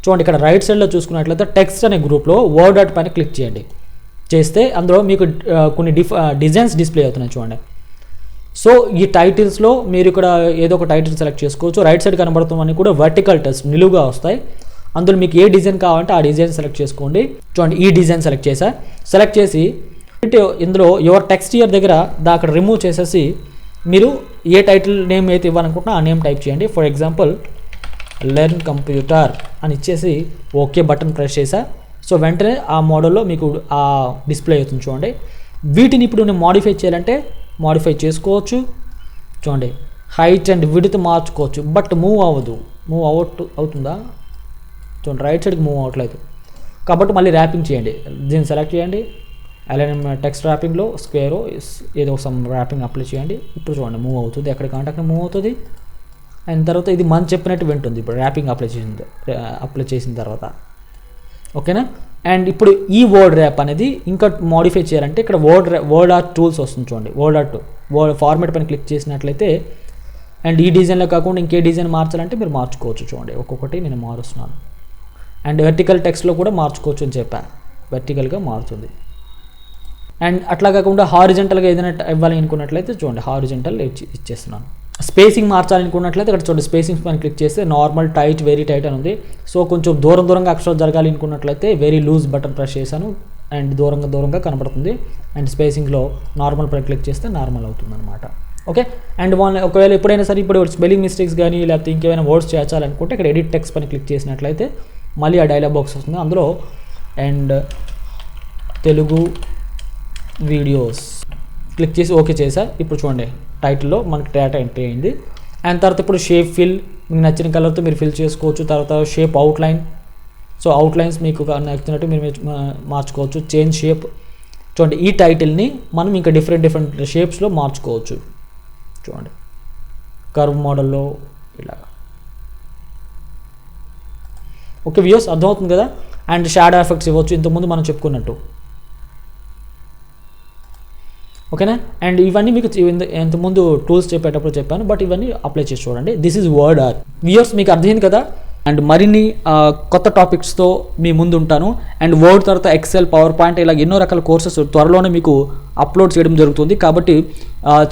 చూడండి ఇక్కడ రైట్ సైడ్లో చూసుకున్నట్లయితే టెక్స్ట్ అనే గ్రూప్లో వర్డ్ ఆర్ట్ పైన క్లిక్ చేయండి. చేస్తే అందులో మీకు కొన్ని డిజైన్స్ డిస్ప్లే అవుతున్నాయి చూడండి. సో ఈ టైటిల్స్లో మీరు ఇక్కడ ఏదో ఒక టైటిల్ సెలెక్ట్ చేసుకోవచ్చు. రైట్ సైడ్ కనబడుతున్నవన్నీ కూడా వర్టికల్ టెక్స్ట్ నిలువుగా వస్తాయి. అందులో మీకు ఏ డిజైన్ కావాలంటే ఆ డిజైన్ సెలెక్ట్ చేసుకోండి. చూడండి ఈ డిజైన్ సెలెక్ట్ చేసా. సెలెక్ట్ చేసి ఇందులో యువర్ టెక్స్ట్ ఇయర్ దగ్గర అక్కడ రిమూవ్ చేసేసి మీరు ఏ టైటిల్ నేమ్ అయితే ఇవ్వాలనుకుంటున్నా ఆ నేమ్ టైప్ చేయండి. ఫర్ ఎగ్జాంపుల్ లెర్న్ కంప్యూటర్ అని ఇచ్చేసి ఓకే బటన్ ప్రెస్ చేసా. సో వెంటనే ఆ మోడల్లో మీకు ఆ డిస్ప్లే అవుతుంది చూడండి. వీటిని ఇప్పుడు నేను మాడిఫై చేయాలంటే మాడిఫై చేసుకోవచ్చు. చూడండి హైట్ అండ్ విడ్త్ మార్చుకోవచ్చు, బట్ మూవ్ అవ్వదు. అవుతుందా చూడండి, రైట్ సైడ్కి మూవ్ అవ్వట్లేదు. కాబట్టి మళ్ళీ ర్యాపింగ్ చేయండి. దీన్ని సెలెక్ట్ చేయండి. అలైన్ టెక్స్ట్ ర్యాపింగ్లో స్క్వేర్ ఏదో సమ్ ర్యాపింగ్ అప్లై చేయండి. ఇప్పుడు చూడండి మూవ్ అవుతుంది, ఎక్కడ కాంటే అక్కడ మూవ్ అవుతుంది. అండ్ తర్వాత ఇది మనం చెప్పినట్టు వింటుంది ఇప్పుడు ర్యాపింగ్ అప్లై చేసిన తర్వాత. ఓకేనా. అండ్ ఇప్పుడు ఈ వర్డ్ ర్యాప్ అనేది ఇంకా మాడిఫై చేయాలంటే ఇక్కడ వర్డ్ ఆర్ట్ టూల్స్ వస్తుంది చూడండి. వర్డ్ ఫార్మాట్ పైన క్లిక్ చేసినట్లయితే అండ్ ఈ డిజైన్లో కాకుండా ఇంకే డిజైన్ మార్చాలంటే మీరు మార్చుకోవచ్చు. చూడండి ఒక్కొక్కటి నేను మారుస్తున్నాను. అండ్ వెర్టికల్ టెక్స్ట్లో కూడా మార్చుకోవచ్చు అని చెప్పాను, వెర్టికల్గా మారుతుంది. అండ్ అట్లా కాకుండా హారిజెంటల్గా ఏదైనా ఇవ్వాలి అనుకున్నట్లయితే చూడండి హారిజెంటల్ ఇచ్చేస్తున్నాను. స్పేసింగ్ మార్చాలనుకున్నట్లయితే ఇక్కడ చూడండి స్పేసింగ్ పైన క్లిక్ చేస్తే నార్మల్, టైట్, వెరీ టైట్ అని ఉంది. సో కొంచెం దూరంగా అక్షరాలు జరగాలి అనుకున్నట్లయితే వెరీ లూజ్ బటన్ ప్రెస్ చేశాను అండ్ దూరంగా కనబడుతుంది. అండ్ స్పేసింగ్లో నార్మల్ పైన క్లిక్ చేస్తే నార్మల్ అవుతుంది అనమాట. ఓకే. అండ్ ఒకవేళ ఎప్పుడైనా సరే ఇప్పుడు స్పెల్లింగ్ మిస్టేక్స్ కానీ లేకపోతే ఇంకేమైనా వర్డ్స్ చేర్చాలనుకుంటే ఇక్కడ ఎడిట్ టెక్స్ట్ పైన క్లిక్ చేసినట్లయితే మళ్ళీ ఆ డైలాగ్ బాక్స్ వస్తుంది. అందులో అండ్ తెలుగు వీడియోస్ క్లిక్ చేసి ఓకే చేసా. ఇప్పుడు చూడండి టైటిల్లో మనకి డేటా ఎంట్రీ అయింది. అండ్ తర్వాత ఇప్పుడు షేప్ ఫిల్ మీకు నచ్చిన కలర్తో మీరు ఫిల్ చేసుకోవచ్చు. తర్వాత షేప్ అవుట్లైన్, సో అవుట్లైన్స్ మీకు నచ్చినట్టు మీరు మార్చుకోవచ్చు. Change shape. చూడండి ఈ టైటిల్ని మనం ఇంకా డిఫరెంట్ షేప్స్లో మార్చుకోవచ్చు. చూడండి కర్వ్ మోడల్లో ఇలా. ఓకే వ్యూస్ అర్థమవుతుంది కదా. అండ్ షాడో ఎఫెక్ట్స్ ఇవ్వచ్చు ఇంతకుముందు మనం చెప్పుకున్నట్టు. ఓకేనా. అండ్ ఇవన్నీ మీకు ఇంతకుముందు టూల్స్ చెప్పేటప్పుడు చెప్పాను, బట్ ఇవన్నీ అప్లై చేసి చూడండి. This is word art. Viewers మీకు అర్థమైంది కదా. అండ్ మరిన్ని కొత్త టాపిక్స్తో మీ ముందు ఉంటాను. అండ్ వర్డ్ తర్వాత ఎక్సెల్, పవర్ పాయింట్ ఇలా ఎన్నో రకాల కోర్సెస్ త్వరలోనే మీకు అప్లోడ్ చేయడం జరుగుతుంది. కాబట్టి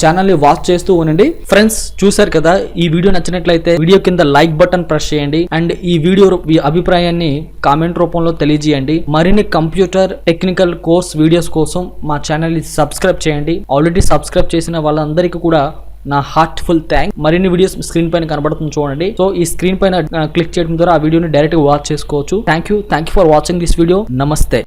ఛానల్ని వాచ్ చేస్తూ ఉండండి. ఫ్రెండ్స్ చూశారు కదా, ఈ వీడియో నచ్చినట్లయితే వీడియో కింద లైక్ బటన్ ప్రెస్ చేయండి. అండ్ ఈ వీడియో మీ అభిప్రాయాన్ని కామెంట్ రూపంలో తెలియజేయండి. మరిన్ని కంప్యూటర్ టెక్నికల్ కోర్స్ వీడియోస్ కోసం మా ఛానల్ని సబ్స్క్రైబ్ చేయండి. ఆల్రెడీ సబ్స్క్రైబ్ చేసిన వాళ్ళందరికీ కూడా నా హార్ట్ఫుల్ థ్యాంక్స్. మరిన్ని వీడియోస్ స్క్రీన్ పైన కనబడుతుంది చూడండి. సో ఈ స్క్రీన్ పైన క్లిక్ చేయడం ద్వారా ఆ వీడియోని డైరెక్ట్ గా వాచ్ చేసుకోవచ్చు. Thank you for watching this video. నమస్తే.